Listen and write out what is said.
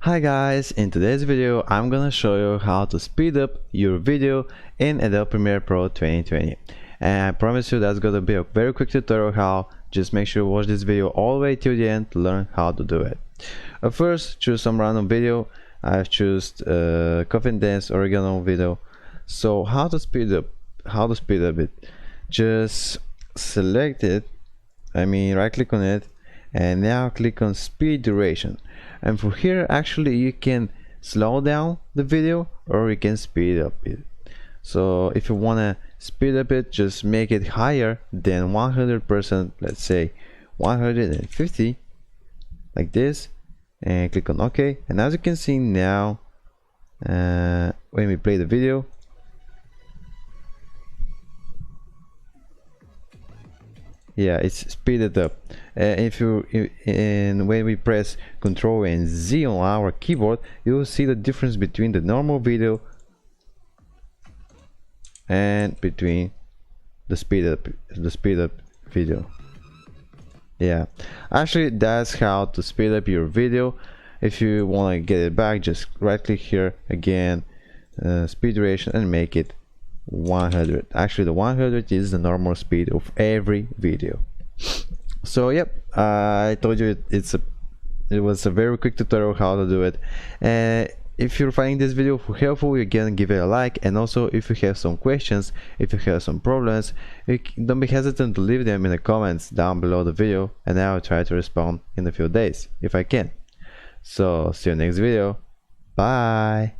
Hi guys, in today's video I'm gonna show you how to speed up your video in Adobe Premiere Pro 2020, and I promise you that's gonna be a very quick tutorial how. Just make sure you watch this video all the way till the end to learn how to do it. First, choose some random video. I've chosen coffin dance oregano video. So how to speed up it? Just select it, right click on it, and now click on speed duration. And for here actually you can slow down the video or you can speed up it. So if you want to speed up it, just make it higher than 100%, let's say 150, like this, and click on OK. And as you can see now, when we play the video, yeah, it's speeded up. And when we press Ctrl and Z on our keyboard, you will see the difference between the normal video and between the speed up video. Yeah, actually that's how to speed up your video. If you want to get it back, just right click here again, speed duration, and make it 100. Actually the 100 is the normal speed of every video. So yep, I told you it was a very quick tutorial how to do it. And if you're finding this video helpful, you can give it a like. And also, if you have some questions, if you have some problems, don't be hesitant to leave them in the comments down below the video, and I'll try to respond in a few days if I can. So see you next video. Bye.